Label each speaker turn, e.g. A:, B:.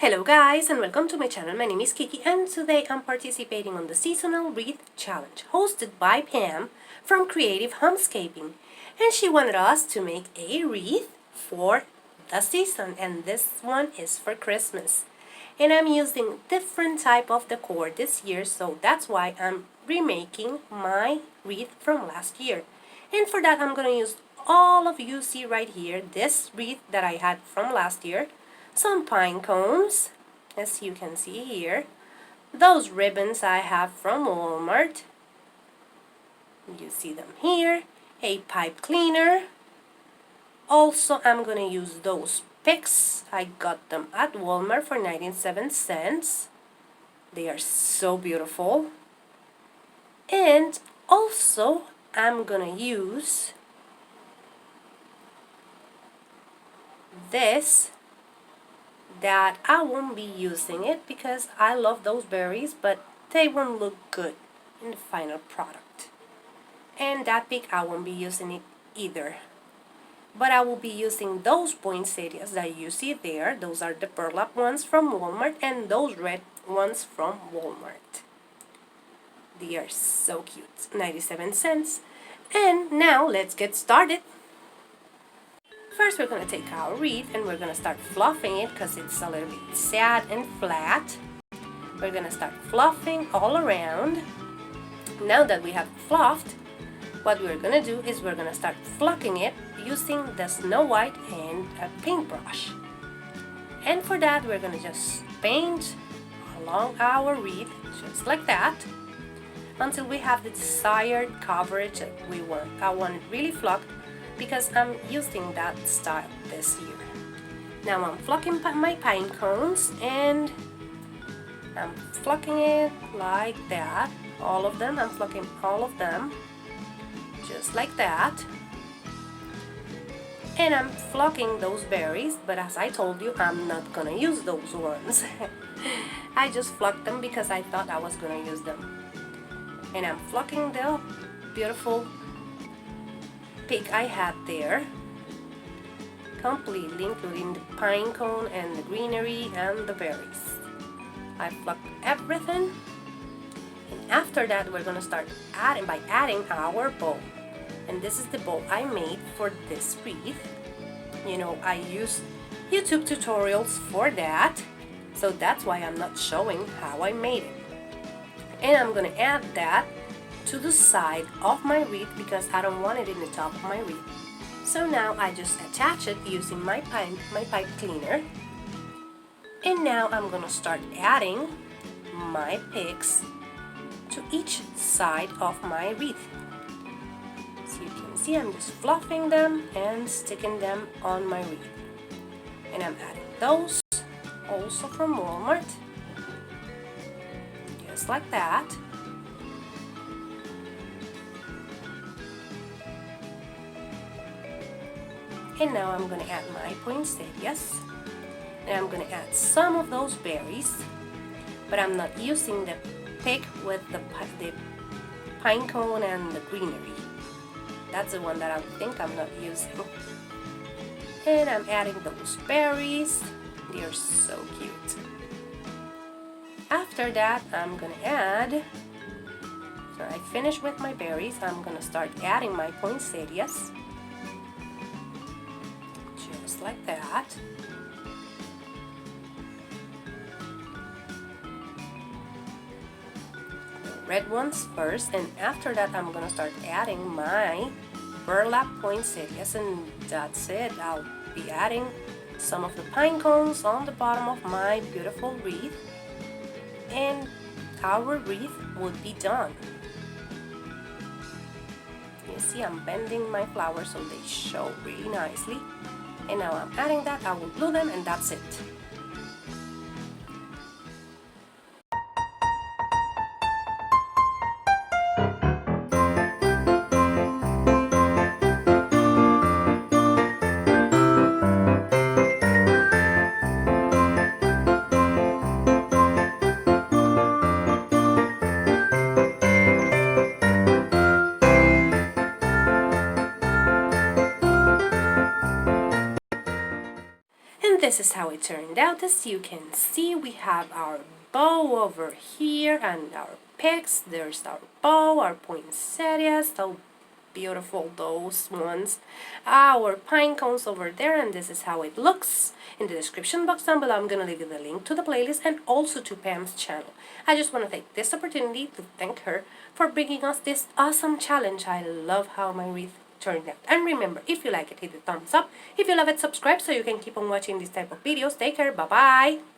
A: Hello guys and welcome to my channel. My name is Kiki and today I'm participating on the seasonal wreath challenge hosted by Pam from Creative Homescaping, and she wanted us to make a wreath for the season, and this one is for Christmas. And I'm using different type of decor this year, so that's why I'm remaking my wreath from last year. And for that I'm gonna use all of you see right here, this wreath that I had from last year, some pine cones, as you can see here, those ribbons I have from Walmart, you see them here, a pipe cleaner. Also I'm gonna use those picks, I got them at Walmart for 97 cents. They are so beautiful. And also I'm gonna use this, that I won't be using it because I love those berries, but they won't look good in the final product. And that pick I won't be using it either. But I will be using those poinsettias that you see there. Those are the burlap ones from Walmart and those red ones from Walmart. They are so cute, 97 cents. And now let's get started. First we're going to take our wreath and we're going to start fluffing it because it's a little bit sad and flat. We're going to start fluffing all around. Now that we have fluffed, what we're going to do is we're going to start flucking it using the Snow White and a paintbrush. And for that we're going to just paint along our wreath just like that until we have the desired coverage that we want. I want it really fluffed because I'm using that style this year. Now I'm flucking my pine cones and I'm flucking it like that. All of them, I'm flucking all of them just like that. And I'm flucking those berries, but as I told you, I'm not gonna use those ones. I just flucked them because I thought I was gonna use them. And I'm flucking the beautiful pick I had there completely, including the pine cone and the greenery and the berries. I plucked everything, and after that we're gonna start adding our bow. And this is the bow I made for this wreath. You know, I use YouTube tutorials for that, so that's why I'm not showing how I made it. And I'm gonna add that to the side of my wreath because I don't want it in the top of my wreath. So now I just attach it using my pipe cleaner. And now I'm gonna start adding my picks to each side of my wreath. So you can see I'm just fluffing them and sticking them on my wreath. And I'm adding those also from Walmart, just like that. And now I'm going to add my poinsettias, and I'm going to add some of those berries, but I'm not using the pick with the pine cone and the greenery. That's the one that I think I'm not using. And I'm adding those berries. They are so cute. After that I'm going to add, so I finished with my berries, I'm going to start adding my poinsettias. Like that. The red ones first, and after that I'm gonna start adding my burlap poinsettias, and that's it. I'll be adding some of the pine cones on the bottom of my beautiful wreath, and our wreath would be done. You see I'm bending my flowers so they show really nicely. And now I'm adding that, I will glue them, and that's it. this is how it turned out. As you can see, we have our bow over here and our pegs. There's our bow, our poinsettias, so beautiful those ones. Our pine cones over there, and this is how it looks. In the description box down below, I'm gonna leave you the link to the playlist and also to Pam's channel. I just want to take this opportunity to thank her for bringing us this awesome challenge. I love how my wreath turned out. And remember, if you like it, hit the thumbs up. If you love it, subscribe so you can keep on watching this type of videos. Take care. Bye bye.